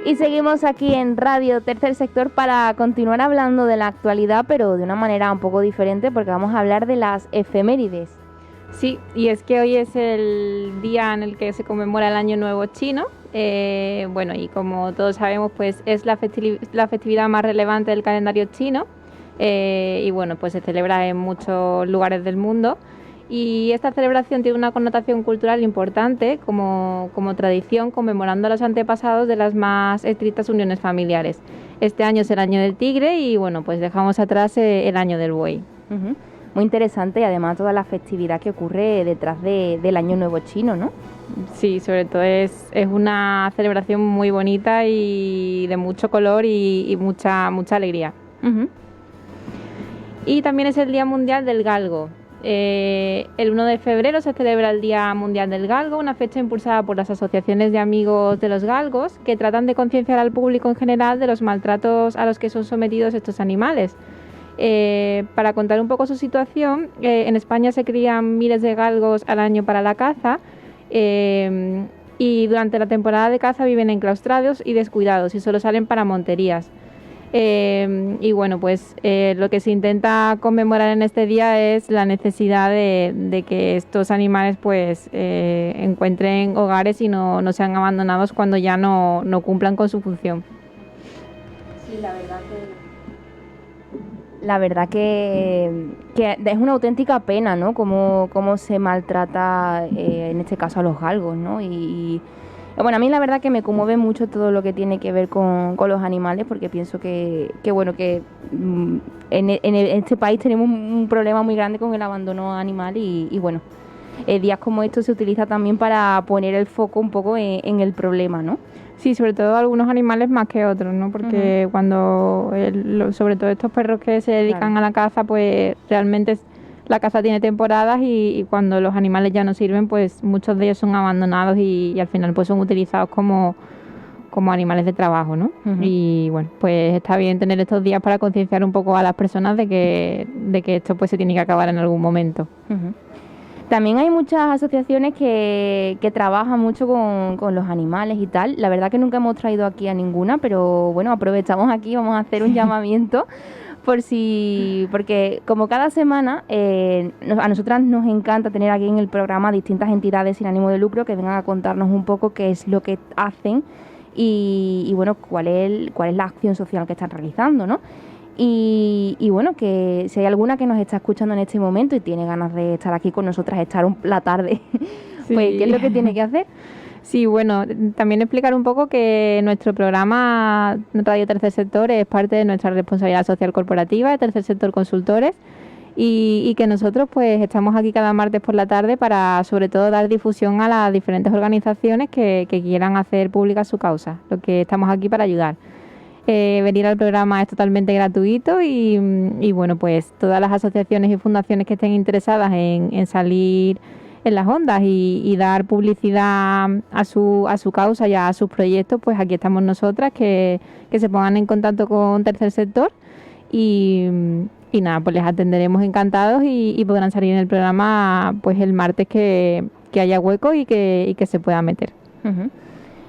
Y seguimos aquí en Radio Tercer Sector para continuar hablando de la actualidad, pero de una manera un poco diferente, porque vamos a hablar de las efemérides. Sí, y es que hoy es el día en el que se conmemora el Año Nuevo Chino. Bueno, y como todos sabemos, pues es la festividad más relevante del calendario chino. Y bueno, pues se celebra en muchos lugares del mundo. Y esta celebración tiene una connotación cultural importante como tradición, conmemorando a los antepasados de las más estrictas uniones familiares. Este año es el año del tigre y bueno, pues dejamos atrás el año del buey. Uh-huh. Muy interesante, y además toda la festividad que ocurre detrás del Año Nuevo Chino, ¿no? Sí, sobre todo es una celebración muy bonita y de mucho color y mucha alegría. Uh-huh. Y también es el Día Mundial del Galgo. El 1 de febrero se celebra el Día Mundial del Galgo, una fecha impulsada por las asociaciones de amigos de los galgos que tratan de concienciar al público en general de los maltratos a los que son sometidos estos animales. Para contar un poco su situación, en España se crían miles de galgos al año para la caza y durante la temporada de caza viven enclaustrados y descuidados y solo salen para monterías. Y bueno, pues lo que se intenta conmemorar en este día es la necesidad de que estos animales pues encuentren hogares y no sean abandonados cuando ya no cumplan con su función. Sí, la verdad que es una auténtica pena, ¿no? Cómo se maltrata en este caso a los galgos, ¿no? Y bueno, a mí la verdad que me conmueve mucho todo lo que tiene que ver con los animales, porque pienso que en este país tenemos un problema muy grande con el abandono animal y bueno, días como estos se utiliza también para poner el foco un poco en el problema, ¿no? Sí, sobre todo algunos animales más que otros, ¿no? Porque uh-huh. Cuando, sobre todo estos perros que se dedican a la caza, pues realmente la caza tiene temporadas y cuando los animales ya no sirven, pues muchos de ellos son abandonados y al final pues son utilizados como animales de trabajo, ¿no? Uh-huh. Y bueno, pues está bien tener estos días para concienciar un poco a las personas de que esto pues se tiene que acabar en algún momento. Uh-huh. También hay muchas asociaciones que trabajan mucho con los animales y tal. La verdad que nunca hemos traído aquí a ninguna, pero bueno, aprovechamos aquí, vamos a hacer un llamamiento porque como cada semana a nosotras nos encanta tener aquí en el programa distintas entidades sin ánimo de lucro que vengan a contarnos un poco qué es lo que hacen y bueno, cuál es la acción social que están realizando, ¿no? Y bueno, que si hay alguna que nos está escuchando en este momento y tiene ganas de estar aquí con nosotras, estar la tarde, sí. Pues ¿qué es lo que tiene que hacer? Sí, bueno, también explicar un poco que nuestro programa Radio Tercer Sector es parte de nuestra responsabilidad social corporativa de Tercer Sector Consultores y que nosotros pues estamos aquí cada martes por la tarde para sobre todo dar difusión a las diferentes organizaciones que quieran hacer pública su causa, lo que estamos aquí para ayudar. Venir al programa es totalmente gratuito y bueno, pues todas las asociaciones y fundaciones que estén interesadas en salir en las ondas y dar publicidad a su causa y a sus proyectos, pues aquí estamos nosotras, que se pongan en contacto con Tercer Sector y nada, pues les atenderemos encantados y podrán salir en el programa pues el martes que haya hueco y que se pueda meter. Uh-huh.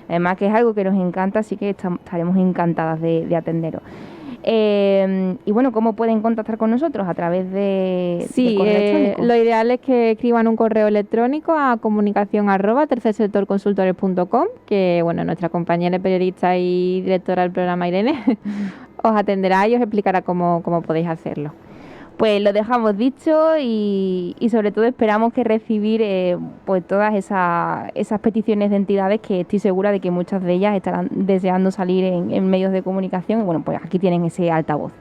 Además que es algo que nos encanta, así que estaremos encantadas de atenderos. Y bueno, ¿cómo pueden contactar con nosotros? A través de correo electrónico. Lo ideal es que escriban un correo electrónico a comunicación@tercersectorconsultores.com, que bueno, nuestra compañera periodista y directora del programa Irene os atenderá y os explicará cómo podéis hacerlo. Pues lo dejamos dicho y sobre todo esperamos que recibir pues todas esas peticiones de entidades que estoy segura de que muchas de ellas estarán deseando salir en medios de comunicación y bueno, pues aquí tienen ese altavoz.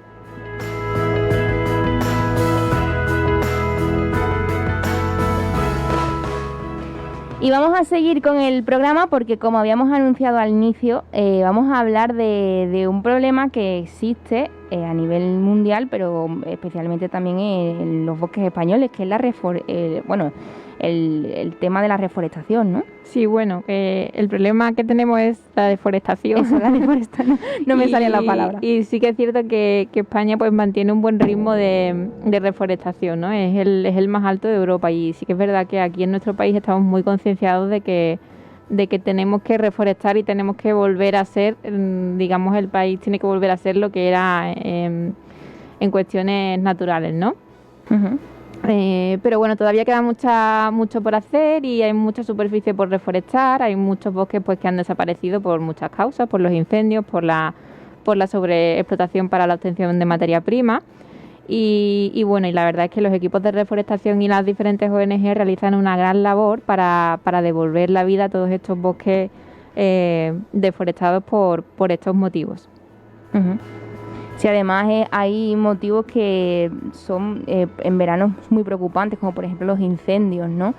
Y vamos a seguir con el programa porque, como habíamos anunciado al inicio, vamos a hablar de un problema que existe a nivel mundial, pero especialmente también en los bosques españoles, que es el tema de la reforestación, ¿no? Sí, bueno, el problema que tenemos es la deforestación. Eso, la deforestación, no me salía la palabra. Y sí que es cierto que España pues mantiene un buen ritmo de reforestación, ¿no? Es el más alto de Europa y sí que es verdad que aquí en nuestro país estamos muy concienciados de que que tenemos que reforestar y tenemos que volver a ser, digamos, el país tiene que volver a ser lo que era en cuestiones naturales, ¿no? Ujú. Pero bueno, todavía queda mucho por hacer y hay mucha superficie por reforestar, hay muchos bosques pues que han desaparecido por muchas causas, por los incendios, por la sobreexplotación para la obtención de materia prima. Y bueno, y la verdad es que los equipos de reforestación y las diferentes ONG realizan una gran labor para devolver la vida a todos estos bosques deforestados por estos motivos. Ujú. Sí, además hay motivos que son en verano muy preocupantes, como por ejemplo los incendios, ¿no?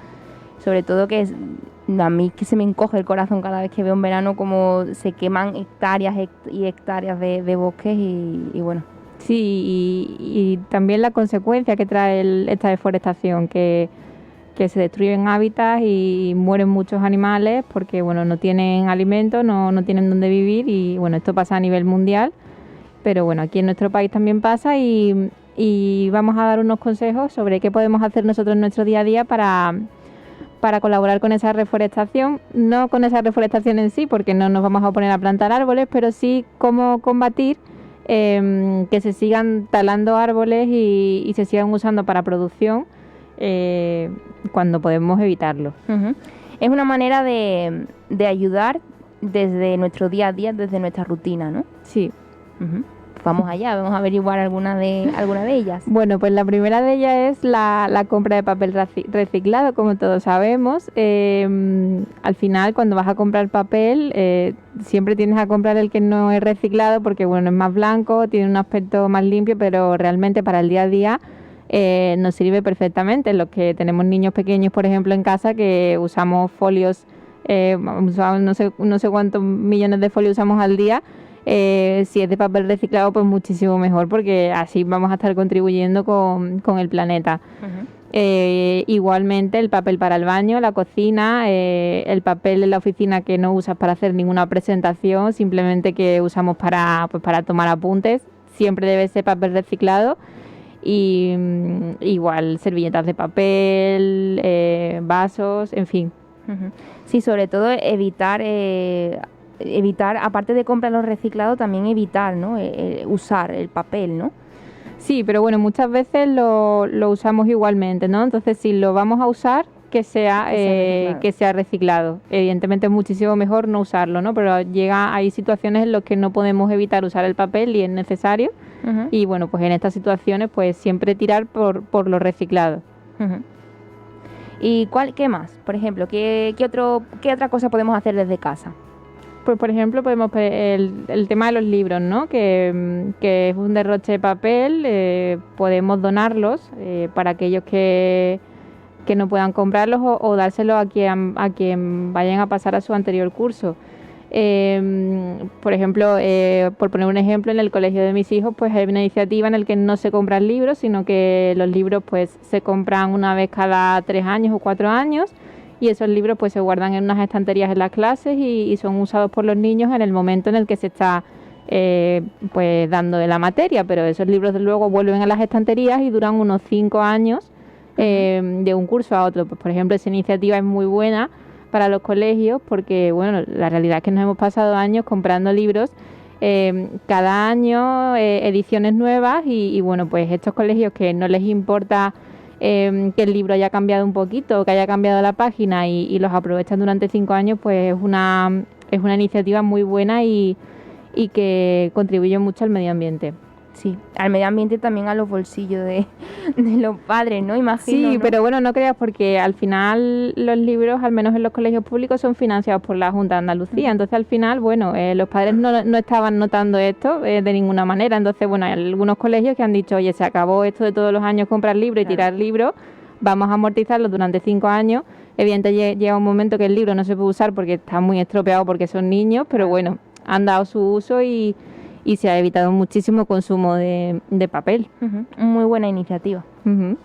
Sobre todo a mí que se me encoge el corazón cada vez que veo en verano como se queman hectáreas y hectáreas de bosques y bueno. Sí, y también la consecuencia que trae esta deforestación, que se destruyen hábitats y mueren muchos animales porque bueno, no tienen alimento, no tienen dónde vivir y bueno, esto pasa a nivel mundial. Pero bueno, aquí en nuestro país también pasa y vamos a dar unos consejos sobre qué podemos hacer nosotros en nuestro día a día para colaborar con esa reforestación. No con esa reforestación en sí, porque no nos vamos a poner a plantar árboles, pero sí cómo combatir que se sigan talando árboles y se sigan usando para producción cuando podemos evitarlo. Uh-huh. Es una manera de ayudar desde nuestro día a día, desde nuestra rutina, ¿no? Sí. Uh-huh. Vamos allá, vamos a averiguar alguna de ellas. Bueno, pues la primera de ellas es la compra de papel reciclado, como todos sabemos. Al final, cuando vas a comprar papel, siempre tienes a comprar el que no es reciclado porque, bueno, es más blanco, tiene un aspecto más limpio, pero realmente para el día a día nos sirve perfectamente. Los que tenemos niños pequeños, por ejemplo, en casa, que usamos folios, no sé cuántos millones de folios usamos al día. Si es de papel reciclado, pues muchísimo mejor, porque así vamos a estar contribuyendo con el planeta. Uh-huh. Igualmente el papel para el baño, la cocina, el papel en la oficina que no usas para hacer ninguna presentación, simplemente que usamos para tomar apuntes, siempre debe ser papel reciclado. Y igual servilletas de papel, vasos, en fin. Uh-huh. Sí, sobre todo evitar, aparte de comprar los reciclados, también evitar, ¿no? Usar el papel, ¿no? Sí, pero bueno, muchas veces lo usamos igualmente, ¿no? Entonces, si lo vamos a usar, que sea reciclado. Evidentemente es muchísimo mejor no usarlo, ¿no? Pero hay situaciones en las que no podemos evitar usar el papel y es necesario. Uh-huh. Y bueno, pues en estas situaciones, pues siempre tirar por lo reciclado. Uh-huh. ¿Y qué más? Por ejemplo, ¿qué otra cosa podemos hacer desde casa? Pues por ejemplo podemos el tema de los libros, ¿no? Que es un derroche de papel, podemos donarlos para aquellos que no puedan comprarlos o dárselos a quien vayan a pasar a su anterior curso. Por ejemplo, por poner un ejemplo, en el colegio de mis hijos pues hay una iniciativa en la que no se compran libros, sino que los libros pues se compran una vez cada 3 años o 4 años. Y esos libros pues se guardan en unas estanterías en las clases y son usados por los niños en el momento en el que se está pues dando de la materia, pero esos libros de luego vuelven a las estanterías y duran unos 5 años de un curso a otro. Pues, por ejemplo, esa iniciativa es muy buena para los colegios porque bueno, la realidad es que nos hemos pasado años comprando libros cada año, ediciones nuevas y bueno, pues estos colegios que no les importa que el libro haya cambiado un poquito, que haya cambiado la página y los aprovechan durante 5 años, pues es una iniciativa muy buena y que contribuye mucho al medio ambiente. Sí, al medio ambiente y también a los bolsillos de los padres, ¿no? Imagino. Sí, ¿no? Pero bueno, no creas, porque al final los libros, al menos en los colegios públicos, son financiados por la Junta de Andalucía. Entonces al final, bueno, los padres no estaban notando esto de ninguna manera. Entonces, bueno, hay algunos colegios que han dicho, oye, se acabó esto de todos los años comprar libros y tirar libros, vamos a amortizarlos durante 5 años. Evidentemente llega un momento que el libro no se puede usar porque está muy estropeado porque son niños, pero bueno, han dado su uso y se ha evitado muchísimo consumo de papel. Uh-huh. Muy buena iniciativa. Uh-huh.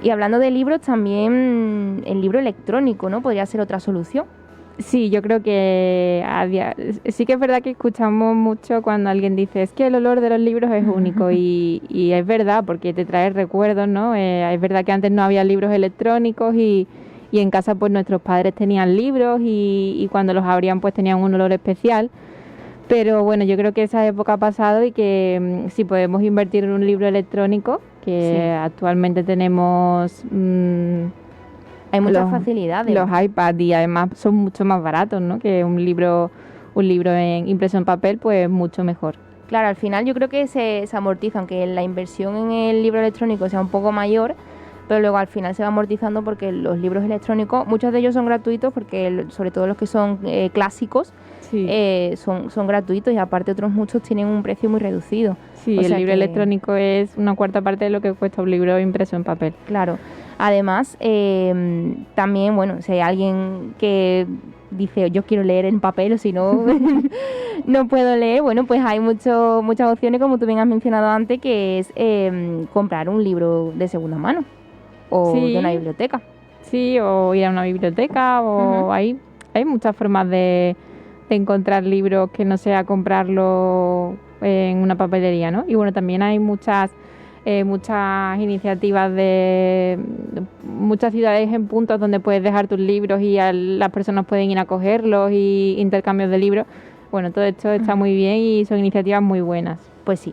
Y hablando de libros, también el libro electrónico, ¿no? Podría ser otra solución. Sí, yo creo que sí que es verdad que escuchamos mucho cuando alguien dice es que el olor de los libros es único y es verdad porque te trae recuerdos, ¿no? Es verdad que antes no había libros electrónicos y y en casa pues nuestros padres tenían libros y cuando los abrían pues tenían un olor especial. Pero bueno, yo creo que esa época ha pasado y que si podemos invertir en un libro electrónico, que actualmente tenemos... hay muchas facilidades. Los iPads, y además son mucho más baratos, ¿no? Que un libro en impreso en papel, pues mucho mejor. Claro, al final yo creo que se amortiza, aunque la inversión en el libro electrónico sea un poco mayor, pero luego al final se va amortizando porque los libros electrónicos, muchos de ellos son gratuitos, porque sobre todo los que son clásicos, son gratuitos, y aparte otros muchos tienen un precio muy reducido. Sí, el libro electrónico es una cuarta parte de lo que cuesta un libro impreso en papel. Claro. Además, también, bueno, si hay alguien que dice yo quiero leer en papel o si no no puedo leer, bueno, pues hay muchas opciones, como tú bien has mencionado antes, que es comprar un libro de segunda mano o de una biblioteca. Sí, o ir a una biblioteca, o hay muchas formas de encontrar libros que no sea comprarlo en una papelería, ¿no? Y bueno, también hay muchas iniciativas de muchas ciudades en puntos donde puedes dejar tus libros y las personas pueden ir a cogerlos, y intercambios de libros. Bueno, todo esto está muy bien y son iniciativas muy buenas. Pues sí.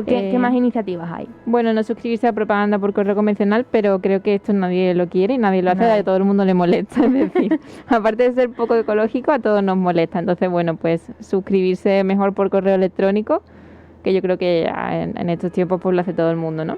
¿Qué más iniciativas hay? Bueno, no suscribirse a propaganda por correo convencional, pero creo que esto nadie lo quiere y nadie lo hace, a todo el mundo le molesta. Es decir, aparte de ser poco ecológico, a todos nos molesta. Entonces, bueno, pues suscribirse mejor por correo electrónico, que yo creo que en estos tiempos pues lo hace todo el mundo, ¿no?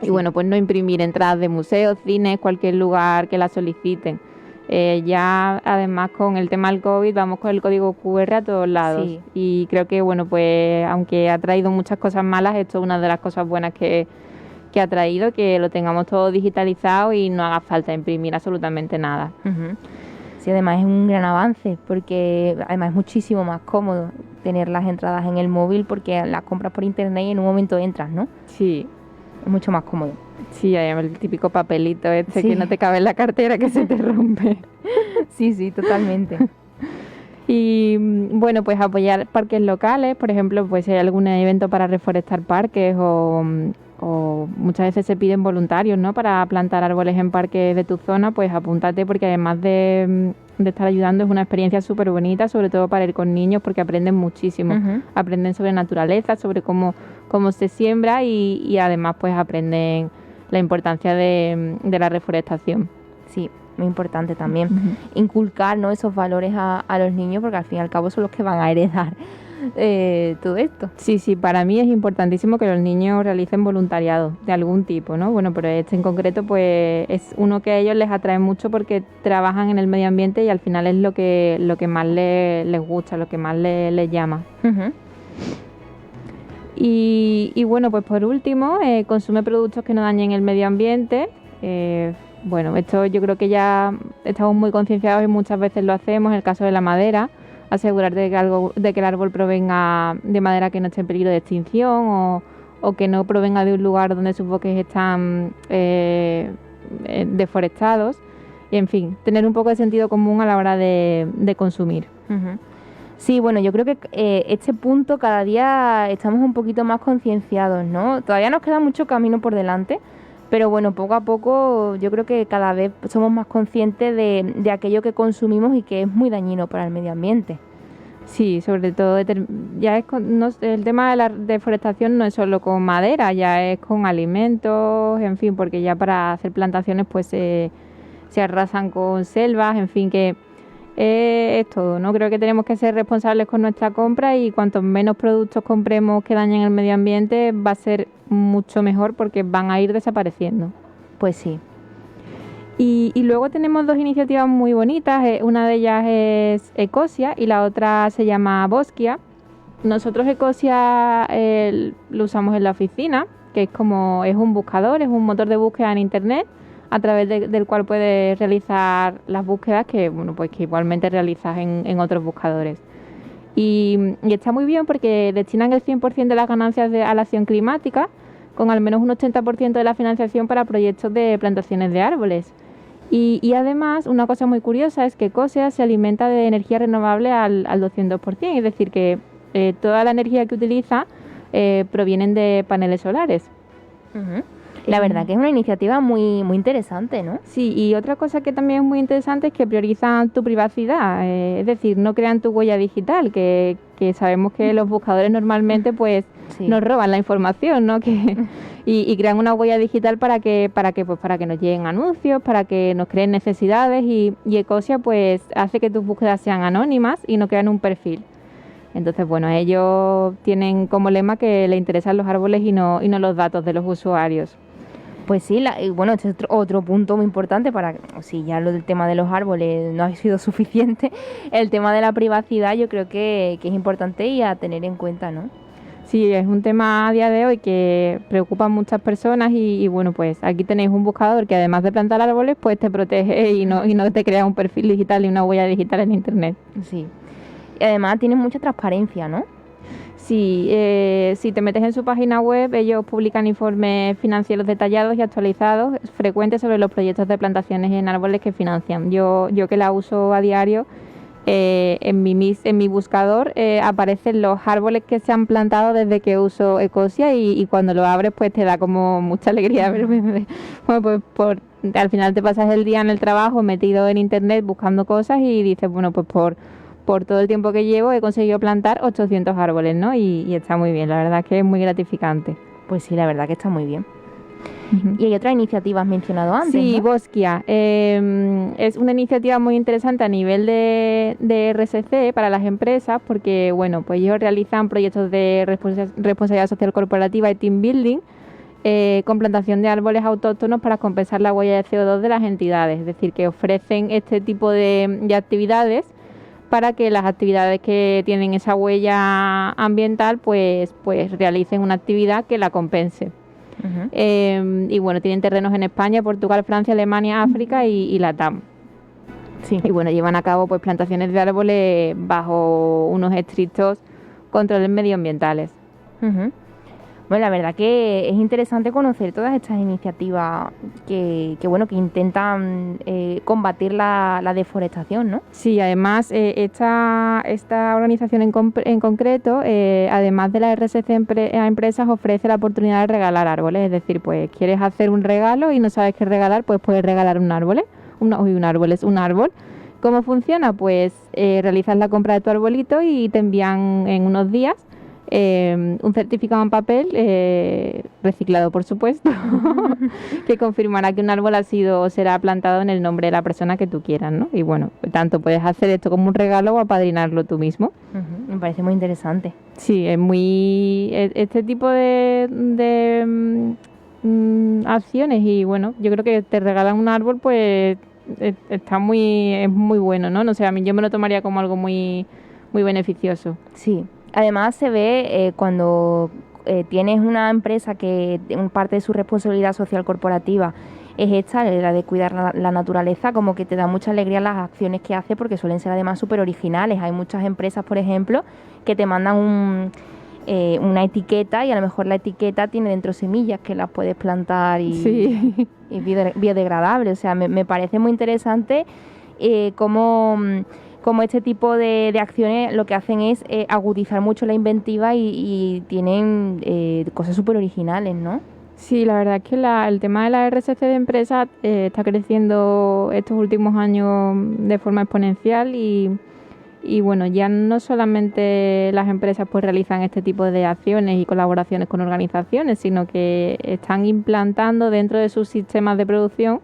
Y bueno, pues no imprimir entradas de museos, cines, cualquier lugar que las soliciten. Ya además con el tema del COVID vamos con el código QR a todos lados, y creo que bueno, pues aunque ha traído muchas cosas malas, esto es una de las cosas buenas que ha traído, que lo tengamos todo digitalizado y no haga falta imprimir absolutamente nada. Sí, además es un gran avance, porque además es muchísimo más cómodo tener las entradas en el móvil, porque las compras por internet y en un momento entras, ¿no? Sí. Es mucho más cómodo. Sí, hay el típico papelito que no te cabe en la cartera, que se te rompe. Sí, totalmente. Y bueno, pues apoyar parques locales, por ejemplo, pues si hay algún evento para reforestar parques, o muchas veces se piden voluntarios, ¿no?, para plantar árboles en parques de tu zona, pues apúntate, porque además de estar ayudando es una experiencia súper bonita, sobre todo para ir con niños, porque aprenden muchísimo. Aprenden sobre naturaleza, sobre cómo se siembra, y además pues aprenden la importancia de la reforestación. Sí, muy importante también inculcar, ¿no?, esos valores a los niños, porque al fin y al cabo son los que van a heredar todo esto. Sí, para mí es importantísimo que los niños realicen voluntariado de algún tipo, ¿no? Bueno, pero este en concreto pues es uno que a ellos les atrae mucho, porque trabajan en el medio ambiente y al final es lo que más les gusta, lo que más les llama. Y bueno, pues por último, consume productos que no dañen el medio ambiente. Bueno, esto yo creo que ya estamos muy concienciados y muchas veces lo hacemos. En el caso de la madera, asegurarte de que el árbol provenga de madera que no esté en peligro de extinción, o que no provenga de un lugar donde sus bosques están deforestados. Y en fin, tener un poco de sentido común a la hora de consumir. Sí, bueno, yo creo que este punto cada día estamos un poquito más concienciados, ¿no? Todavía nos queda mucho camino por delante, pero bueno, poco a poco yo creo que cada vez somos más conscientes de aquello que consumimos y que es muy dañino para el medio ambiente. Sí, sobre todo ya el tema de la deforestación no es solo con madera, ya es con alimentos, en fin, porque ya para hacer plantaciones pues se arrasan con selvas, en fin, que es todo, ¿no? Creo que tenemos que ser responsables con nuestra compra, y cuanto menos productos compremos que dañen el medio ambiente va a ser mucho mejor, porque van a ir desapareciendo. Pues sí. Y luego tenemos dos iniciativas muy bonitas. Una de ellas es Ecosia y la otra se llama Boskia. Nosotros Ecosia lo usamos en la oficina, que es un buscador, es un motor de búsqueda en internet, a través del cual puedes realizar las búsquedas que igualmente realizas en otros buscadores. Y está muy bien, porque destinan el 100% de las ganancias a la acción climática, con al menos un 80% de la financiación para proyectos de plantaciones de árboles. Y además, una cosa muy curiosa es que Ecosia se alimenta de energía renovable al 200%, es decir, que toda la energía que utiliza provienen de paneles solares. La verdad que es una iniciativa muy, muy interesante, ¿no? Sí, y otra cosa que también es muy interesante es que priorizan tu privacidad, es decir, no crean tu huella digital, que sabemos que los buscadores normalmente pues nos roban la información, ¿no? Y crean una huella digital para que nos lleguen anuncios, para que nos creen necesidades y Ecosia pues hace que tus búsquedas sean anónimas y no crean un perfil. Entonces, bueno, ellos tienen como lema que les interesan los árboles y no los datos de los usuarios. Pues sí, bueno, este es otro punto muy importante si ya lo del tema de los árboles no ha sido suficiente, el tema de la privacidad yo creo que es importante y a tener en cuenta, ¿no? Sí, es un tema a día de hoy que preocupa a muchas personas y bueno, pues aquí tenéis un buscador que además de plantar árboles, pues te protege y no te crea un perfil digital y una huella digital en Internet. Sí, y además tiene mucha transparencia, ¿no? Sí, si te metes en su página web, ellos publican informes financieros detallados y actualizados, frecuentes sobre los proyectos de plantaciones en árboles que financian. Yo que la uso a diario, en mi buscador aparecen los árboles que se han plantado desde que uso Ecosia y cuando lo abres pues te da como mucha alegría. Bueno, pues al final te pasas el día en el trabajo metido en internet buscando cosas y dices, bueno, pues por todo el tiempo que llevo he conseguido plantar 800 árboles, ¿no? Y está muy bien, la verdad es que es muy gratificante. Pues sí, la verdad que está muy bien. Y hay otras iniciativas mencionado antes, sí, ¿no? Bosquia. Es una iniciativa muy interesante a nivel de RSC para las empresas porque, bueno, pues ellos realizan proyectos de responsabilidad social corporativa y team building con plantación de árboles autóctonos para compensar la huella de CO2 de las entidades. Es decir, que ofrecen este tipo de actividades para que las actividades que tienen esa huella ambiental pues realicen una actividad que la compense. Uh-huh. Y bueno, tienen terrenos en España, Portugal, Francia, Alemania, África y Latam. Sí. Y bueno, llevan a cabo pues plantaciones de árboles bajo unos estrictos controles medioambientales. Uh-huh. Bueno, la verdad que es interesante conocer todas estas iniciativas que intentan combatir la deforestación, ¿no? Sí, además esta organización en concreto, además de la RSC a empresas, ofrece la oportunidad de regalar árboles. Es decir, pues quieres hacer un regalo y no sabes qué regalar, pues puedes regalar un árbol. Un árbol. ¿Cómo funciona? Pues realizas la compra de tu arbolito y te envían en unos días un certificado en papel reciclado, por supuesto, que confirmará que un árbol ha sido o será plantado en el nombre de la persona que tú quieras, ¿no? Y bueno, tanto puedes hacer esto como un regalo o apadrinarlo tú mismo. Uh-huh. Me parece muy interesante. Sí, es muy este tipo de acciones y bueno, yo creo que te regalan un árbol, pues es muy bueno, ¿no? No sé, a mí yo me lo tomaría como algo muy muy beneficioso. Sí. Además se ve cuando tienes una empresa que parte de su responsabilidad social corporativa es esta, la de cuidar la naturaleza, como que te da mucha alegría las acciones que hace porque suelen ser además súper originales. Hay muchas empresas, por ejemplo, que te mandan una etiqueta y a lo mejor la etiqueta tiene dentro semillas que las puedes plantar y biodegradable. O sea, me parece muy interesante como este tipo de acciones lo que hacen es agudizar mucho la inventiva y tienen cosas súper originales, ¿no? Sí, la verdad es que el tema de la RSC de empresas está creciendo estos últimos años de forma exponencial y bueno, ya no solamente las empresas pues realizan este tipo de acciones y colaboraciones con organizaciones, sino que están implantando dentro de sus sistemas de producción,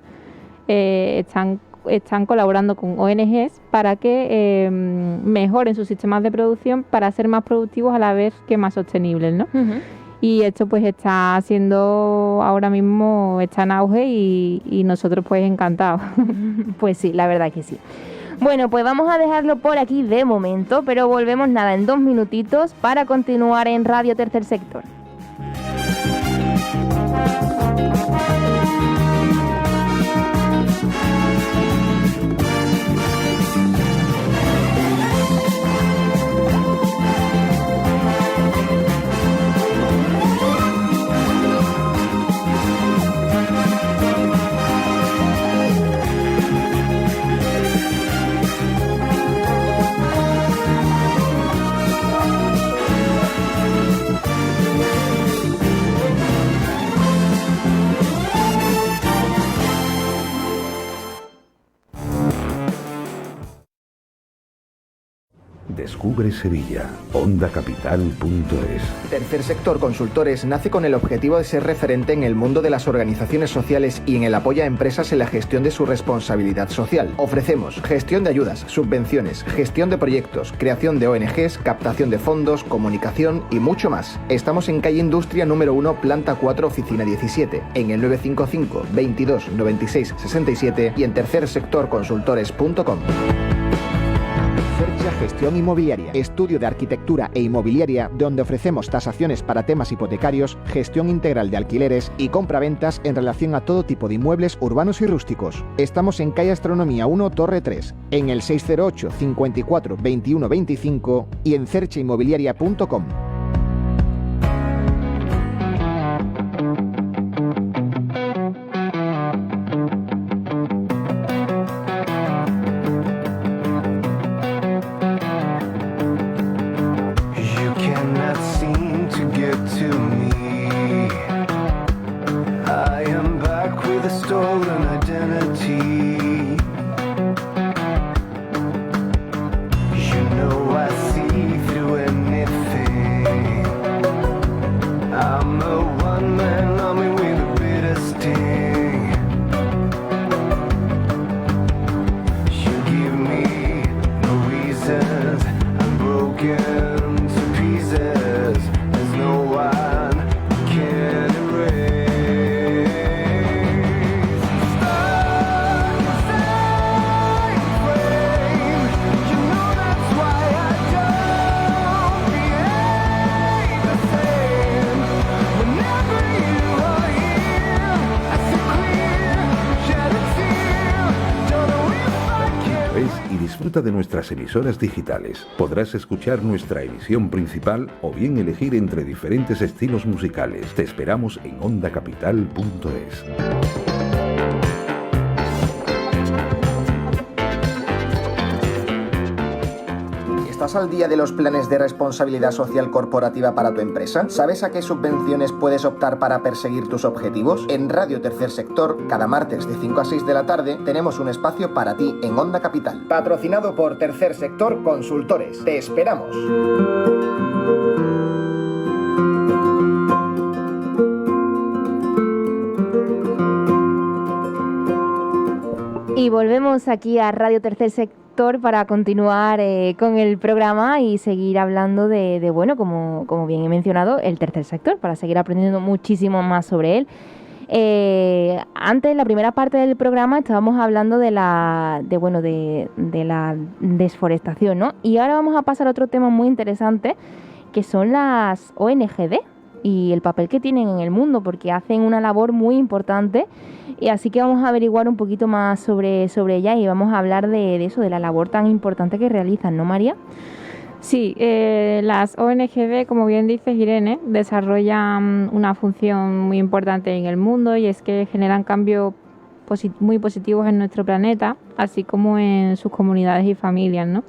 están colaborando con ONGs para que mejoren sus sistemas de producción para ser más productivos a la vez que más sostenibles, ¿no? Uh-huh. Y esto pues está en auge y nosotros pues encantados. Pues sí, la verdad que sí. Bueno, pues vamos a dejarlo por aquí de momento, pero volvemos en 2 minutitos para continuar en Radio Tercer Sector. Descubre Sevilla. Ondacapital.es. Tercer Sector Consultores nace con el objetivo de ser referente en el mundo de las organizaciones sociales y en el apoyo a empresas en la gestión de su responsabilidad social. Ofrecemos gestión de ayudas, subvenciones, gestión de proyectos, creación de ONGs, captación de fondos, comunicación y mucho más. Estamos en calle Industria número 1, planta 4, oficina 17, en el 955 22 96 67 y en tercersectorconsultores.com. Fercha Gestión Inmobiliaria, estudio de arquitectura e inmobiliaria donde ofrecemos tasaciones para temas hipotecarios, gestión integral de alquileres y compraventas en relación a todo tipo de inmuebles urbanos y rústicos. Estamos en calle Astronomía 1, Torre 3, en el 608 54 21 25 y en cerchainmobiliaria.com. Disfruta de nuestras emisoras digitales. Podrás escuchar nuestra emisión principal o bien elegir entre diferentes estilos musicales. Te esperamos en ondacapital.es. ¿Estás al día de los planes de responsabilidad social corporativa para tu empresa? ¿Sabes a qué subvenciones puedes optar para perseguir tus objetivos? En Radio Tercer Sector, cada martes de 5 a 6 de la tarde, tenemos un espacio para ti en Onda Capital. Patrocinado por Tercer Sector Consultores. ¡Te esperamos! Y volvemos aquí a Radio Tercer Sector para continuar con el programa y seguir hablando de bueno, como bien he mencionado, el tercer sector, para seguir aprendiendo muchísimo más sobre él. Antes, en la primera parte del programa, estábamos hablando de la desforestación, ¿no? Y ahora vamos a pasar a otro tema muy interesante, que son las ONGD y el papel que tienen en el mundo, porque hacen una labor muy importante. Y así que vamos a averiguar un poquito más sobre ella y vamos a hablar de eso, de la labor tan importante que realizan, ¿no, María? Sí, las ONGD, como bien dices, Irene, desarrollan una función muy importante en el mundo, y es que generan cambios muy positivos en nuestro planeta, así como en sus comunidades y familias, ¿no?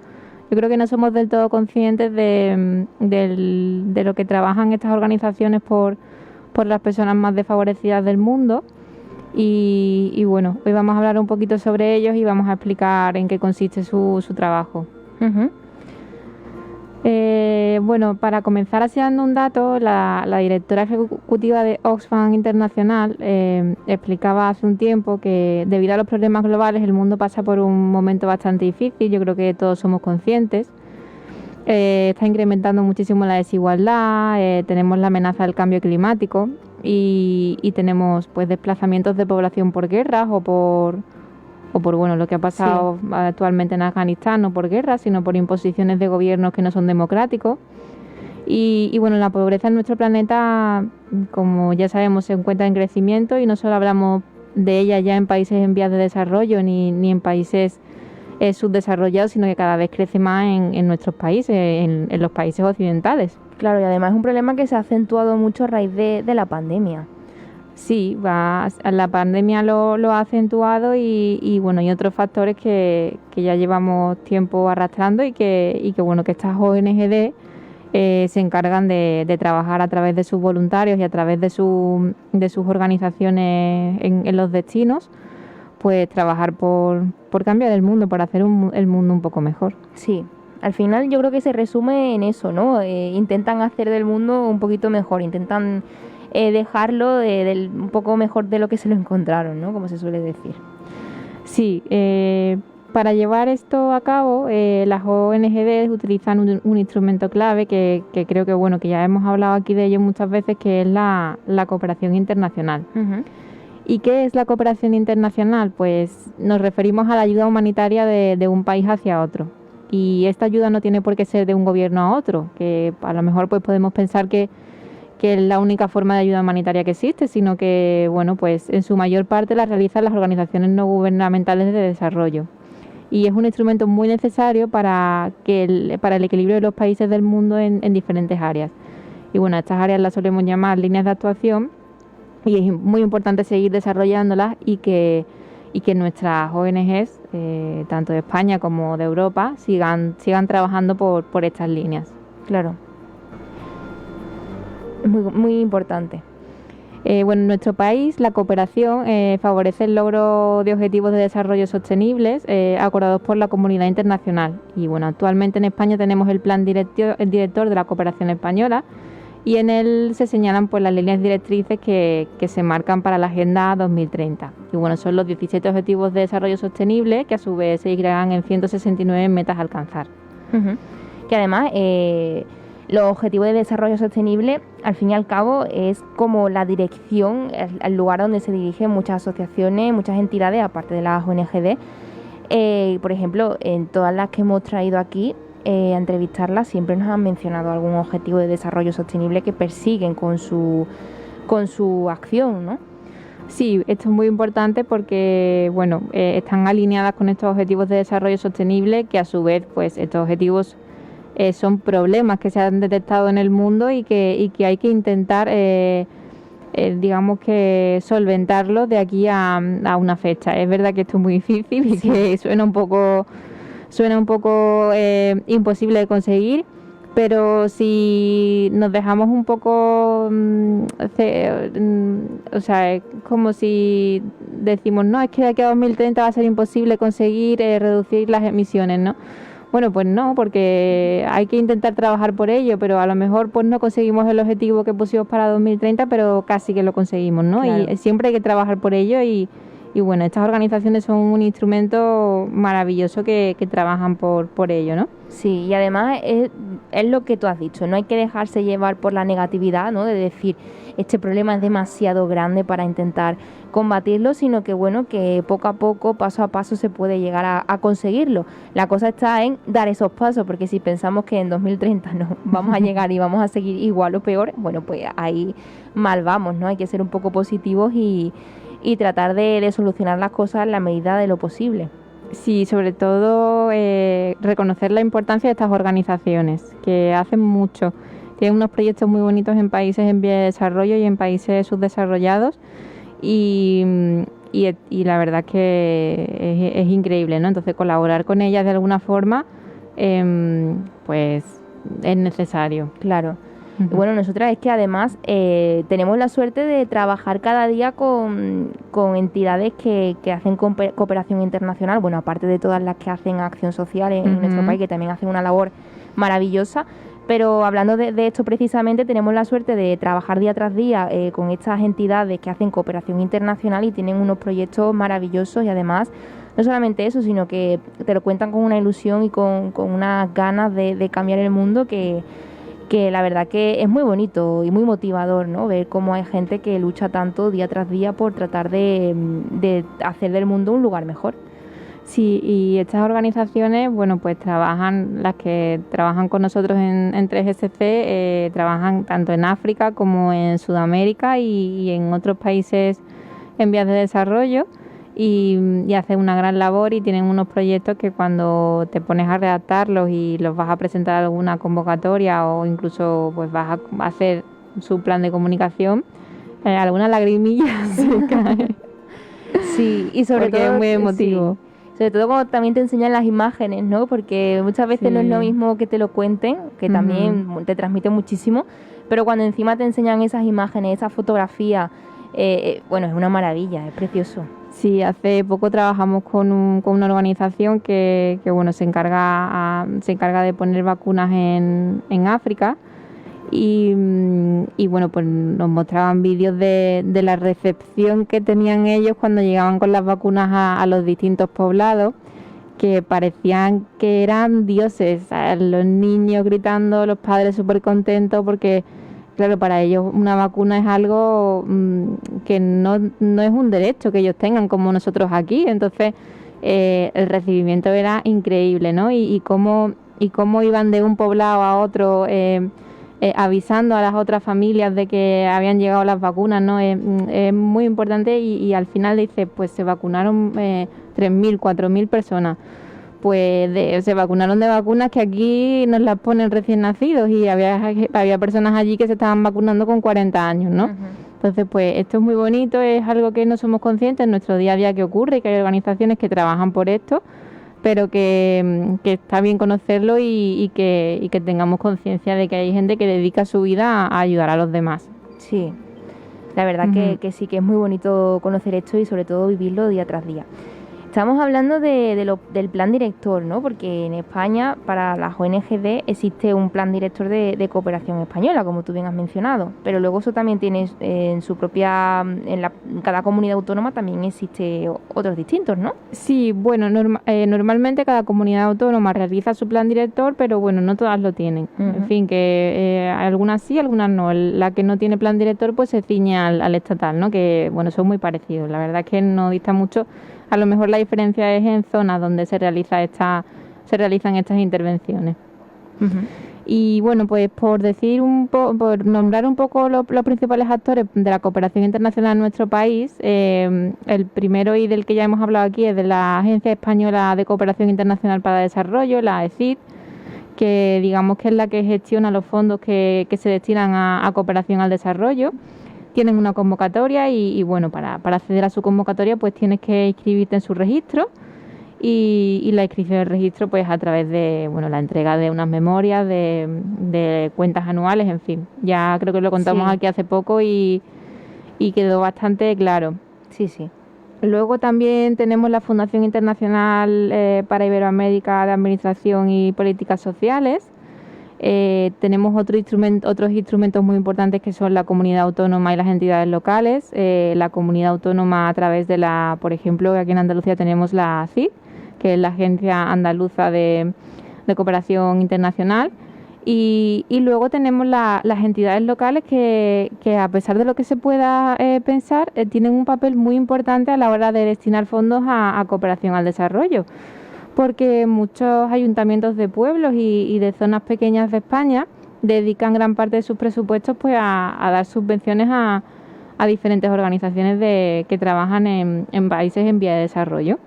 Yo creo que no somos del todo conscientes de lo que trabajan estas organizaciones por las personas más desfavorecidas del mundo. Y bueno, hoy vamos a hablar un poquito sobre ellos y vamos a explicar en qué consiste su trabajo. Uh-huh. Bueno, para comenzar, así dando un dato, la directora ejecutiva de Oxfam Internacional explicaba hace un tiempo que debido a los problemas globales el mundo pasa por un momento bastante difícil. Yo creo que todos somos conscientes. Está incrementando muchísimo la desigualdad, tenemos la amenaza del cambio climático y tenemos pues desplazamientos de población por guerras o por bueno, lo que ha pasado actualmente en Afganistán, no por guerras, sino por imposiciones de gobiernos que no son democráticos. Y bueno, la pobreza en nuestro planeta, como ya sabemos, se encuentra en crecimiento, y no solo hablamos de ella ya en países en vías de desarrollo ni en países subdesarrollados, sino que cada vez crece más en nuestros países, en los países occidentales. Claro, y además es un problema que se ha acentuado mucho a raíz de la pandemia. Sí, la pandemia lo ha acentuado y bueno, y otros factores que ya llevamos tiempo arrastrando y que bueno, que estas ONGD se encargan de trabajar a través de sus voluntarios y a través de sus organizaciones en los destinos, pues trabajar por cambiar el mundo, por hacer el mundo un poco mejor. Sí, Al final yo creo que se resume en eso, ¿no? Intentan hacer del mundo un poquito mejor, intentan dejarlo un poco mejor de lo que se lo encontraron, ¿no? Como se suele decir. Sí, para llevar esto a cabo, las ONG utilizan un instrumento clave que creo que, bueno, que ya hemos hablado aquí de ello muchas veces, que es la cooperación internacional. Uh-huh. ¿Y qué es la cooperación internacional? Pues nos referimos a la ayuda humanitaria de un país hacia otro. Y esta ayuda no tiene por qué ser de un gobierno a otro, que a lo mejor pues podemos pensar que es la única forma de ayuda humanitaria que existe, sino que, bueno, pues en su mayor parte la realizan las organizaciones no gubernamentales de desarrollo. Y es un instrumento muy necesario para el equilibrio de los países del mundo en diferentes áreas. Y bueno, estas áreas las solemos llamar líneas de actuación, y es muy importante seguir desarrollándolas y que nuestras ONGs, tanto de España como de Europa, sigan trabajando por estas líneas. Claro. Es muy, muy importante. Bueno, en nuestro país la cooperación favorece el logro de objetivos de desarrollo sostenibles acordados por la comunidad internacional. Y bueno, actualmente en España tenemos el Plan Director de la Cooperación Española, y en él se señalan pues las líneas directrices que se marcan para la Agenda 2030. Y bueno, son los 17 Objetivos de Desarrollo Sostenible, que a su vez se agregan en 169 metas a alcanzar. Uh-huh. Que además los Objetivos de Desarrollo Sostenible, al fin y al cabo, es como la dirección, el lugar donde se dirigen muchas asociaciones, muchas entidades, aparte de las ONGD. Por ejemplo, en todas las que hemos traído aquí a entrevistarlas, siempre nos han mencionado algún objetivo de desarrollo sostenible que persiguen con su acción, ¿no? Sí, esto es muy importante porque, bueno, están alineadas con estos objetivos de desarrollo sostenible, que a su vez, pues, estos objetivos son problemas que se han detectado en el mundo y que hay que intentar, digamos que solventarlos de aquí a una fecha. Es verdad que esto es muy difícil y que suena un poco imposible de conseguir, pero si nos dejamos un poco, o sea, es como si decimos, no, es que de aquí a 2030 va a ser imposible conseguir reducir las emisiones, ¿no? Bueno, pues no, porque hay que intentar trabajar por ello, pero a lo mejor pues no conseguimos el objetivo que pusimos para 2030, pero casi que lo conseguimos, ¿no? Claro. Y siempre hay que trabajar por ello y bueno, estas organizaciones son un instrumento maravilloso que trabajan por ello, ¿no? Sí, y además es lo que tú has dicho, no hay que dejarse llevar por la negatividad, ¿no? De decir, este problema es demasiado grande para intentar combatirlo, sino que bueno, que poco a poco, paso a paso se puede llegar a conseguirlo. La cosa está en dar esos pasos, porque si pensamos que en 2030 no vamos a llegar y vamos a seguir igual o peor, bueno, pues ahí mal vamos, ¿no? Hay que ser un poco positivos y tratar de solucionar las cosas en la medida de lo posible. Sí, sobre todo reconocer la importancia de estas organizaciones, que hacen mucho. Tienen unos proyectos muy bonitos en países en vía de desarrollo y en países subdesarrollados y la verdad que es increíble, ¿no? Entonces colaborar con ellas de alguna forma pues es necesario. Claro. Y bueno, nosotras es que además tenemos la suerte de trabajar cada día con entidades que hacen cooperación internacional, bueno, aparte de todas las que hacen acción social en nuestro país, que también hacen una labor maravillosa, pero hablando de esto precisamente, tenemos la suerte de trabajar día tras día con estas entidades que hacen cooperación internacional y tienen unos proyectos maravillosos y además no solamente eso, sino que te lo cuentan con una ilusión y con unas ganas de cambiar el mundo que la verdad que es muy bonito y muy motivador, ¿no? Ver cómo hay gente que lucha tanto día tras día por tratar de hacer del mundo un lugar mejor. Sí, y estas organizaciones, bueno, pues las que trabajan con nosotros en 3SC, trabajan tanto en África como en Sudamérica y en otros países en vías de desarrollo. Y hacen una gran labor y tienen unos proyectos que cuando te pones a redactarlos y los vas a presentar a alguna convocatoria o incluso pues vas a hacer su plan de comunicación, alguna lagrimilla se cae. Sí, y sobre todo es muy emotivo. Sí. Sobre todo cuando también te enseñan las imágenes, ¿no? Porque muchas veces no es lo mismo que te lo cuenten, que también te transmite muchísimo, pero cuando encima te enseñan esas imágenes, esas fotografías, bueno, es una maravilla, es precioso. Sí, hace poco trabajamos con una organización que bueno, se encarga de poner vacunas en África y bueno, pues nos mostraban vídeos de la recepción que tenían ellos cuando llegaban con las vacunas a los distintos poblados, que parecían que eran dioses, ¿sabes? Los niños gritando, los padres súper contentos porque, claro, para ellos una vacuna es algo que no es un derecho que ellos tengan como nosotros aquí. Entonces el recibimiento era increíble, ¿no? Y cómo iban de un poblado a otro avisando a las otras familias de que habían llegado las vacunas, ¿no? Es muy importante y al final dice, pues se vacunaron 3.000, 4.000 personas. Pues se vacunaron de vacunas que aquí nos las ponen recién nacidos y había personas allí que se estaban vacunando con 40 años, ¿no? Entonces, pues esto es muy bonito, es algo que no somos conscientes en nuestro día a día que ocurre y que hay organizaciones que trabajan por esto, pero que está bien conocerlo y que tengamos conciencia de que hay gente que dedica su vida a ayudar a los demás. Sí, la verdad que sí, que es muy bonito conocer esto y sobre todo vivirlo día tras día. Estamos hablando del plan director, ¿no? Porque en España, para las ONGD, existe un plan director de cooperación española, como tú bien has mencionado. Pero luego eso también tiene en su propia... En cada comunidad autónoma también existe otros distintos, ¿no? Sí, bueno, normalmente cada comunidad autónoma realiza su plan director, pero bueno, no todas lo tienen. En fin, que algunas sí, algunas no. La que no tiene plan director pues se ciñe al estatal, ¿no? Que, bueno, son muy parecidos. La verdad es que no dista mucho. A lo mejor la diferencia es en zonas donde se realizan estas intervenciones. Y bueno, pues por nombrar un poco los principales actores de la cooperación internacional en nuestro país, el primero y del que ya hemos hablado aquí es de la Agencia Española de Cooperación Internacional para el Desarrollo, la AECID, que digamos que es la que gestiona los fondos que se destinan a cooperación al desarrollo. Tienen una convocatoria y bueno, para acceder a su convocatoria pues tienes que inscribirte en su registro y la inscripción del registro pues a través de la entrega de unas memorias, de cuentas anuales, en fin. Ya creo que lo contamos aquí hace poco y quedó bastante claro. Sí, sí. Luego también tenemos la Fundación Internacional para Iberoamérica de Administración y Políticas Sociales. Tenemos otros instrumentos muy importantes que son la comunidad autónoma y las entidades locales. La comunidad autónoma a través de por ejemplo, aquí en Andalucía tenemos la ACID, que es la Agencia Andaluza de Cooperación Internacional. Y luego tenemos las entidades locales que a pesar de lo que se pueda pensar, tienen un papel muy importante a la hora de destinar fondos a cooperación al desarrollo. Porque muchos ayuntamientos de pueblos y de zonas pequeñas de España dedican gran parte de sus presupuestos pues a dar subvenciones a diferentes organizaciones que trabajan en países en vía de desarrollo.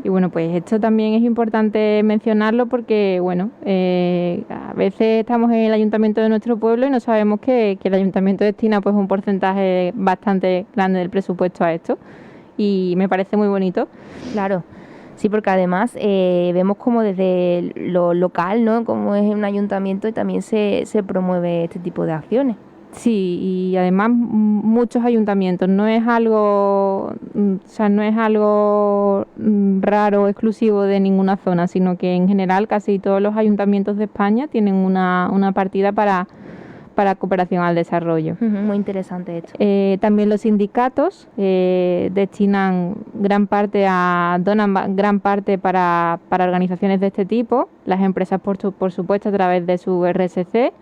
Y bueno, pues esto también es importante mencionarlo porque, bueno, a veces estamos en el ayuntamiento de nuestro pueblo y no sabemos que el ayuntamiento destina pues un porcentaje bastante grande del presupuesto a esto y me parece muy bonito. Claro. Sí, porque además vemos como desde lo local, ¿no? Como es un ayuntamiento y también se promueve este tipo de acciones. Sí, y además muchos ayuntamientos. No es algo raro, exclusivo de ninguna zona, sino que en general casi todos los ayuntamientos de España tienen una partida para cooperación al desarrollo. Muy interesante esto. También los sindicatos donan gran parte para organizaciones de este tipo, las empresas por supuesto a través de su RSC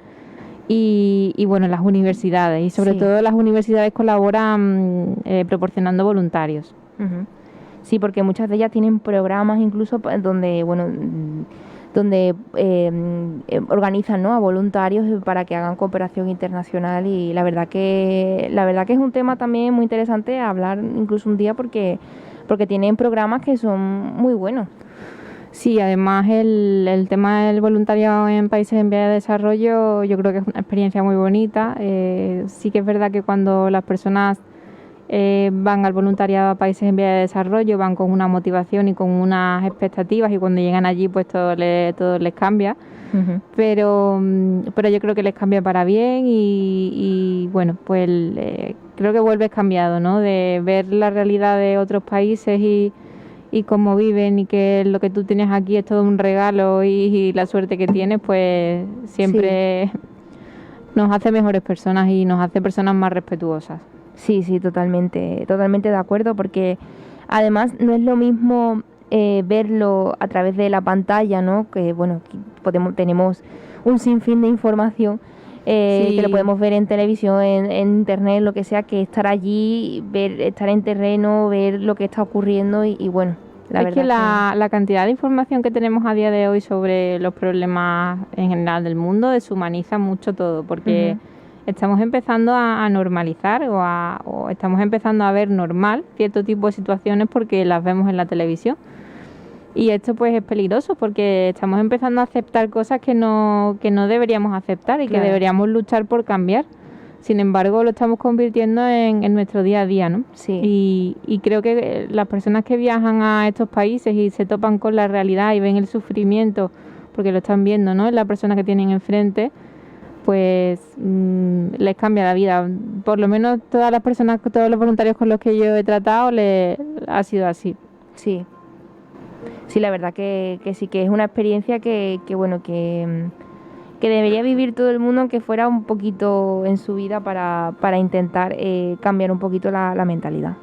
y bueno, las universidades y sobre todo las universidades colaboran proporcionando voluntarios. Sí, porque muchas de ellas tienen programas incluso donde organizan, ¿no?, a voluntarios para que hagan cooperación internacional y la verdad que es un tema también muy interesante hablar incluso un día porque tienen programas que son muy buenos. Sí, además el tema del voluntariado en países en vía de desarrollo yo creo que es una experiencia muy bonita. Sí que es verdad que cuando las personas van al voluntariado a países en vía de desarrollo, van con una motivación y con unas expectativas y cuando llegan allí pues todo les cambia. Pero yo creo que les cambia para bien y bueno, pues creo que vuelves cambiado, ¿no? De ver la realidad de otros países y cómo viven y que lo que tú tienes aquí es todo un regalo y la suerte que tienes, pues siempre nos hace mejores personas y nos hace personas más respetuosas. Sí, sí, totalmente de acuerdo, porque además no es lo mismo verlo a través de la pantalla, ¿no? Que bueno, tenemos un sinfín de información que lo podemos ver en televisión, en internet, lo que sea, que estar allí, estar en terreno, ver lo que está ocurriendo y bueno, la verdad que la cantidad de información que tenemos a día de hoy sobre los problemas en general del mundo deshumaniza mucho todo, porque estamos empezando a normalizar o estamos empezando a ver normal cierto tipo de situaciones porque las vemos en la televisión. Y esto pues es peligroso porque estamos empezando a aceptar cosas que no deberíamos aceptar y que deberíamos luchar por cambiar. Sin embargo, lo estamos convirtiendo en nuestro día a día, ¿no? Sí. Y creo que las personas que viajan a estos países y se topan con la realidad y ven el sufrimiento, porque lo están viendo, ¿no? En la persona que tienen enfrente, pues les cambia la vida. Por lo menos todas los voluntarios con los que yo he tratado ha sido así. Sí. Sí, la verdad que sí, que es una experiencia que debería vivir todo el mundo, aunque fuera un poquito en su vida para intentar cambiar un poquito la mentalidad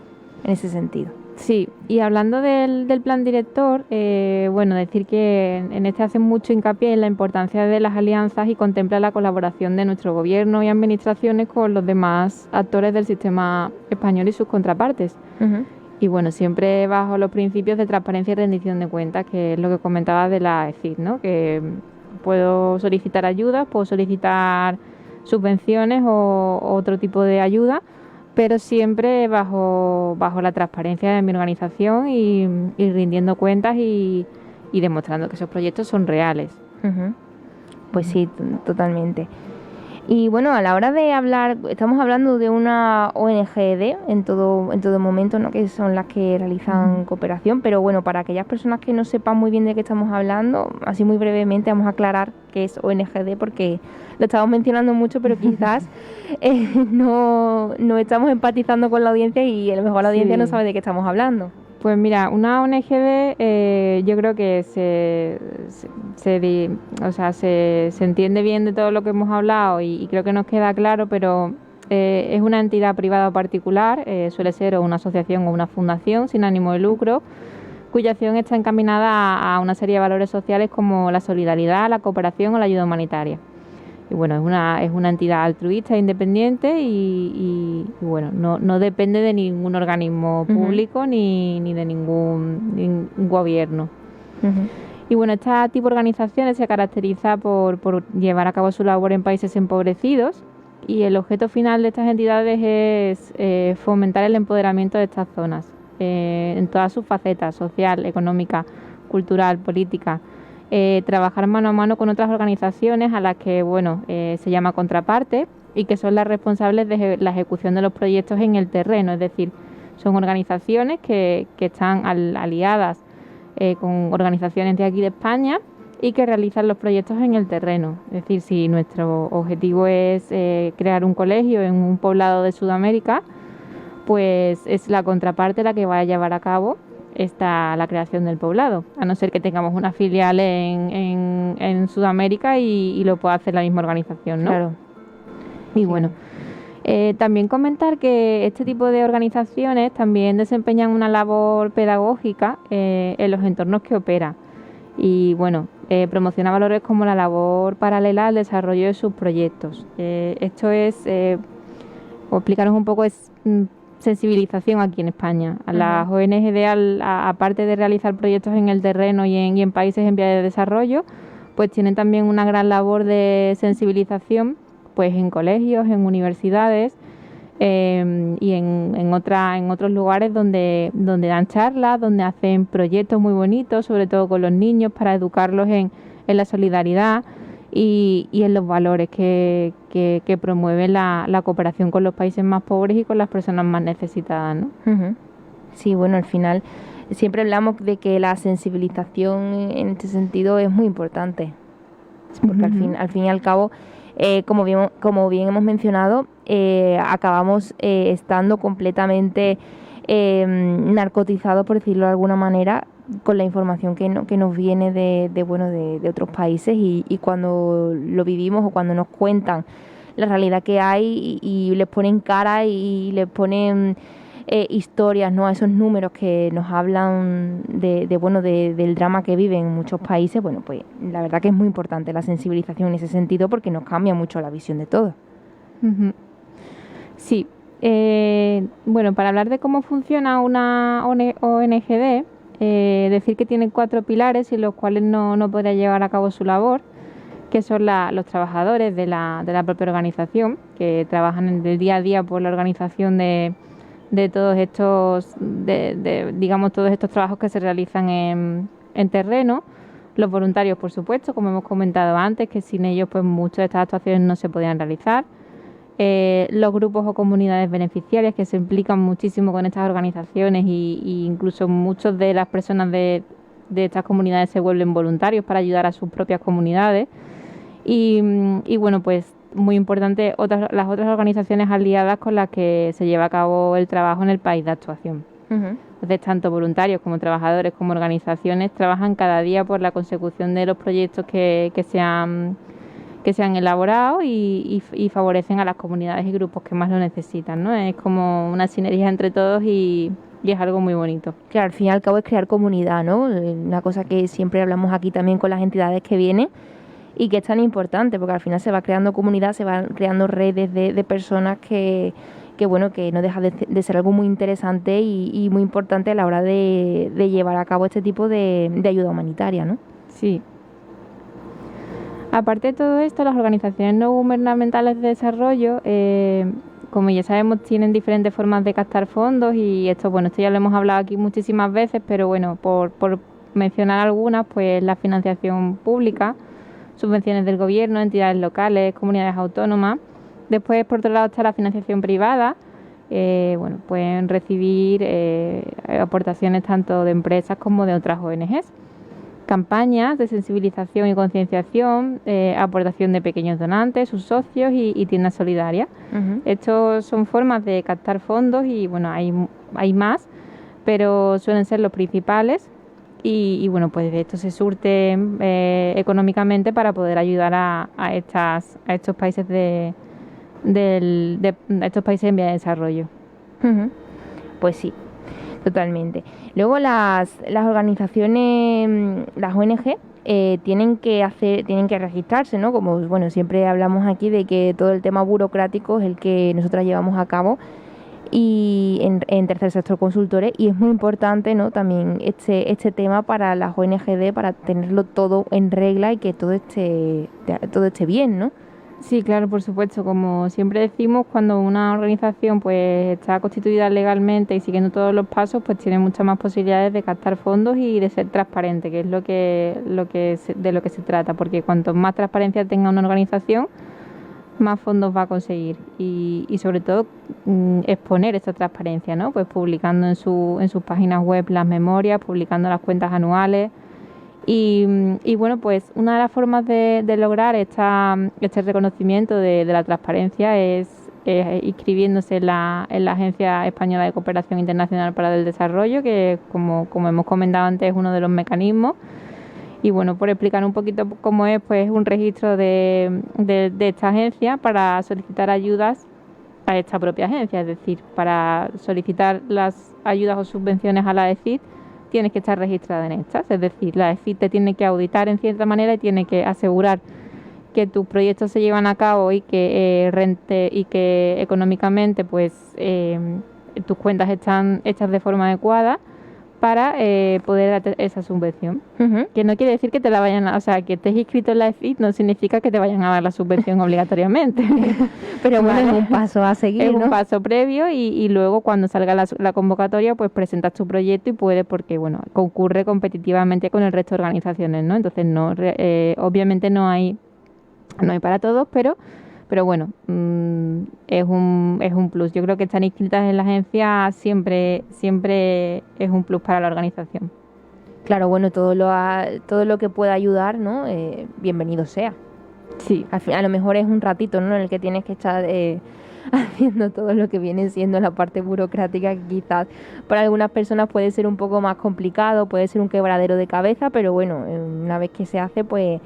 en ese sentido. Sí, y hablando del plan director, decir que en este hace mucho hincapié en la importancia de las alianzas y contempla la colaboración de nuestro gobierno y administraciones con los demás actores del sistema español y sus contrapartes. Y bueno, siempre bajo los principios de transparencia y rendición de cuentas, que es lo que comentaba de la EFID, ¿no? Que puedo solicitar ayudas, puedo solicitar subvenciones o otro tipo de ayuda, pero siempre bajo la transparencia de mi organización y rindiendo cuentas y demostrando que esos proyectos son reales. Pues sí, totalmente. Y bueno, a la hora de hablar, estamos hablando de una ONGD en todo momento, ¿no? Que son las que realizan cooperación, pero bueno, para aquellas personas que no sepan muy bien de qué estamos hablando, así muy brevemente vamos a aclarar qué es ONGD, porque lo estamos mencionando mucho, pero quizás no estamos empatizando con la audiencia y a lo mejor la audiencia no sabe de qué estamos hablando. Pues mira, una ONGD yo creo que se entiende bien de todo lo que hemos hablado y creo que nos queda claro, pero es una entidad privada o particular, suele ser o una asociación o una fundación sin ánimo de lucro, cuya acción está encaminada a una serie de valores sociales como la solidaridad, la cooperación o la ayuda humanitaria. Y bueno, es una entidad altruista e independiente y bueno, no depende de ningún organismo público ni de ningún gobierno. Y bueno, este tipo de organizaciones se caracteriza por llevar a cabo su labor en países empobrecidos y el objeto final de estas entidades es fomentar el empoderamiento de estas zonas en todas sus facetas: social, económica, cultural, política. Trabajar mano a mano con otras organizaciones a las que se llama contraparte y que son las responsables de la ejecución de los proyectos en el terreno, es decir, son organizaciones que están aliadas con organizaciones de aquí de España y que realizan los proyectos en el terreno. Es decir, si nuestro objetivo es crear un colegio en un poblado de Sudamérica, pues es la contraparte la que va a llevar a cabo la creación del poblado, a no ser que tengamos una filial en Sudamérica y lo pueda hacer la misma organización, ¿no? Claro. Y bueno, también comentar que este tipo de organizaciones también desempeñan una labor pedagógica en los entornos que opera y bueno, promociona valores como la labor paralela al desarrollo de sus proyectos. Esto es, o explicaros un poco, es sensibilización aquí en España. A las ONGD, aparte de realizar proyectos en el terreno y en países en vías de desarrollo, pues tienen también una gran labor de sensibilización pues en colegios, en universidades y en otros lugares donde dan charlas, donde hacen proyectos muy bonitos, sobre todo con los niños, para educarlos en la solidaridad y en los valores que promueven la cooperación con los países más pobres y con las personas más necesitadas, ¿no? Sí, bueno, al final siempre hablamos de que la sensibilización en este sentido es muy importante, porque al fin y al cabo Como bien hemos mencionado, acabamos estando completamente narcotizados, por decirlo de alguna manera, con la información que nos viene de otros países, y cuando lo vivimos o cuando nos cuentan la realidad que hay y les ponen cara y les ponen historias, ¿no?, a esos números que nos hablan del drama que viven en muchos países, bueno, pues la verdad que es muy importante la sensibilización en ese sentido, porque nos cambia mucho la visión de todo. Uh-huh. Sí. Bueno, para hablar de cómo funciona una ONGD, decir que tiene 4 pilares sin los cuales no podría llevar a cabo su labor, que son los trabajadores de la propia organización, que trabajan en el día a día por la organización de todos estos, digamos, todos estos trabajos que se realizan en terreno. Los voluntarios, por supuesto, como hemos comentado antes, que sin ellos pues muchas de estas actuaciones no se podían realizar. Los grupos o comunidades beneficiarias, que se implican muchísimo con estas organizaciones, y incluso muchas de las personas de estas comunidades se vuelven voluntarios para ayudar a sus propias comunidades. Y bueno, pues muy importante, las otras organizaciones aliadas con las que se lleva a cabo el trabajo en el país de actuación. Uh-huh. Entonces, tanto voluntarios como trabajadores como organizaciones trabajan cada día por la consecución de los proyectos que se han elaborado, y favorecen a las comunidades y grupos que más lo necesitan, ¿no? Es como una sinergia entre todos, y es algo muy bonito. Claro, al fin y al cabo es crear comunidad, ¿no? Una cosa que siempre hablamos aquí también con las entidades que vienen, y que es tan importante, porque al final se va creando comunidad, se van creando redes de personas que no deja de ser algo muy interesante y muy importante a la hora de llevar a cabo este tipo de ayuda humanitaria, ¿no? Sí. Aparte de todo esto, las organizaciones no gubernamentales de desarrollo, como ya sabemos, tienen diferentes formas de captar fondos, y esto ya lo hemos hablado aquí muchísimas veces, pero bueno, por mencionar algunas, pues la financiación pública, subvenciones del gobierno, entidades locales, comunidades autónomas. Después, por otro lado, está la financiación privada. Pueden recibir aportaciones tanto de empresas como de otras ONGs. Campañas de sensibilización y concienciación, aportación de pequeños donantes, sus socios y tiendas solidarias. Uh-huh. Estos son formas de captar fondos, y bueno, hay más, pero suelen ser los principales. Y bueno, pues de esto se surte económicamente para poder ayudar a estos países a estos países en vía de desarrollo. Uh-huh. Pues sí, totalmente. Luego las organizaciones, las ONG, tienen que registrarse, ¿no? Como bueno, siempre hablamos aquí de que todo el tema burocrático es el que nosotras llevamos a cabo, y en tercer sector consultores, y es muy importante, ¿no?, también este tema para las ONGD, para tenerlo todo en regla y que todo esté bien, ¿no? Sí, claro, por supuesto. Como siempre decimos, cuando una organización pues está constituida legalmente y siguiendo todos los pasos, pues tiene muchas más posibilidades de captar fondos y de ser transparente, que es de lo que se trata, porque cuanto más transparencia tenga una organización, más fondos va a conseguir, y sobre todo exponer esa transparencia, ¿no? Pues publicando en sus páginas web las memorias, publicando las cuentas anuales, y bueno, pues una de las formas de lograr este reconocimiento de la transparencia es inscribiéndose en la Agencia Española de Cooperación Internacional para el Desarrollo, que como hemos comentado antes es uno de los mecanismos. Y bueno, por explicar un poquito cómo es, pues un registro de esta agencia para solicitar ayudas a esta propia agencia. Es decir, para solicitar las ayudas o subvenciones a la EFID tienes que estar registrada en estas. Es decir, la EFID te tiene que auditar en cierta manera y tiene que asegurar que tus proyectos se llevan a cabo y que económicamente pues tus cuentas están hechas de forma adecuada para poder dar esa subvención. Uh-huh. Que no quiere decir que te la vayan a... O sea, que estés inscrito en la EFID no significa que te vayan a dar la subvención obligatoriamente. Pero bueno, es un paso a seguir, es ¿no? un paso previo, y luego cuando salga la convocatoria, pues presentas tu proyecto y puedes, porque bueno, concurre competitivamente con el resto de organizaciones, ¿no? Entonces, obviamente no hay para todos, pero bueno, es un plus. Yo creo que estar inscritas en la agencia siempre es un plus para la organización. Claro, bueno, todo lo que pueda ayudar, ¿no? Bienvenido sea. Sí. A lo mejor es un ratito, ¿no?, en el que tienes que estar haciendo todo lo que viene siendo la parte burocrática, que quizás para algunas personas puede ser un poco más complicado, puede ser un quebradero de cabeza, pero bueno, una vez que se hace, pues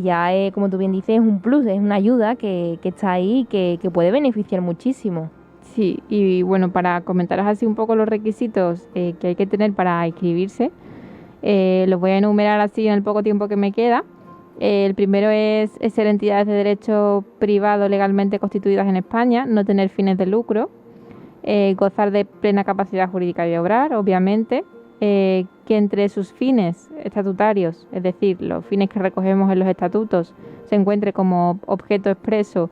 ya, como tú bien dices, es un plus, es una ayuda que está ahí, que puede beneficiar muchísimo. Sí, y bueno, para comentaros así un poco los requisitos que hay que tener para inscribirse, los voy a enumerar así en el poco tiempo que me queda. El primero es ser entidades de derecho privado legalmente constituidas en España, no tener fines de lucro, gozar de plena capacidad jurídica de obrar, obviamente, que entre sus fines estatutarios, es decir, los fines que recogemos en los estatutos, se encuentre como objeto expreso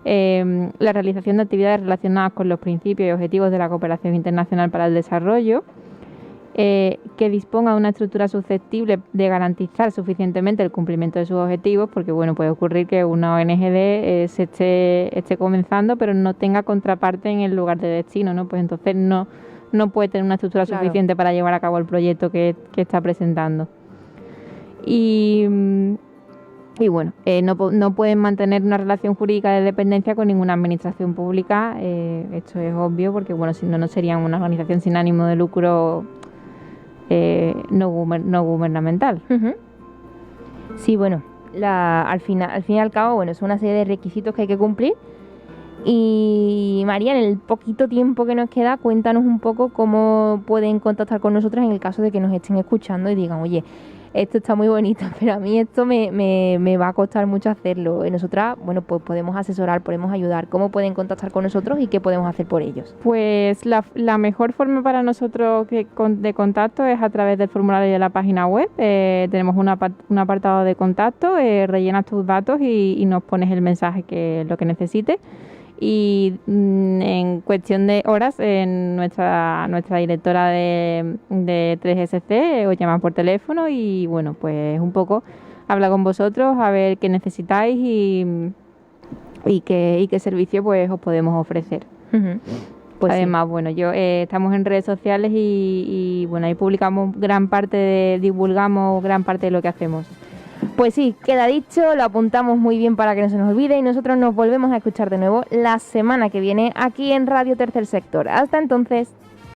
la realización de actividades relacionadas con los principios y objetivos de la cooperación internacional para el desarrollo, que disponga de una estructura susceptible de garantizar suficientemente el cumplimiento de sus objetivos, porque bueno, puede ocurrir que una ONGD se esté comenzando pero no tenga contraparte en el lugar de destino, ¿no? Pues entonces no puede tener una estructura suficiente para llevar a cabo el proyecto que está presentando. Y bueno, no pueden mantener una relación jurídica de dependencia con ninguna administración pública. Esto es obvio porque bueno, si no, no serían una organización sin ánimo de lucro no gubernamental. Uh-huh. Sí, bueno, al fin y al cabo, bueno, es una serie de requisitos que hay que cumplir. Y María, en el poquito tiempo que nos queda, cuéntanos un poco cómo pueden contactar con nosotros en el caso de que nos estén escuchando y digan, oye, esto está muy bonito, pero a mí esto me va a costar mucho hacerlo. Nosotras, bueno, pues podemos asesorar, podemos ayudar. ¿Cómo pueden contactar con nosotros y qué podemos hacer por ellos? Pues la mejor forma para nosotros de contacto es a través del formulario de la página web. Tenemos un apartado de contacto, rellenas tus datos y nos pones el mensaje que lo que necesites. Y en cuestión de horas, nuestra directora de 3SC os llama por teléfono y bueno, pues un poco habla con vosotros a ver qué necesitáis y qué servicio pues os podemos ofrecer. Uh-huh. Pues además, sí. Bueno, estamos en redes sociales y bueno, ahí divulgamos gran parte de lo que hacemos. Pues sí, queda dicho, lo apuntamos muy bien para que no se nos olvide y nosotros nos volvemos a escuchar de nuevo la semana que viene aquí en Radio Tercer Sector. Hasta entonces.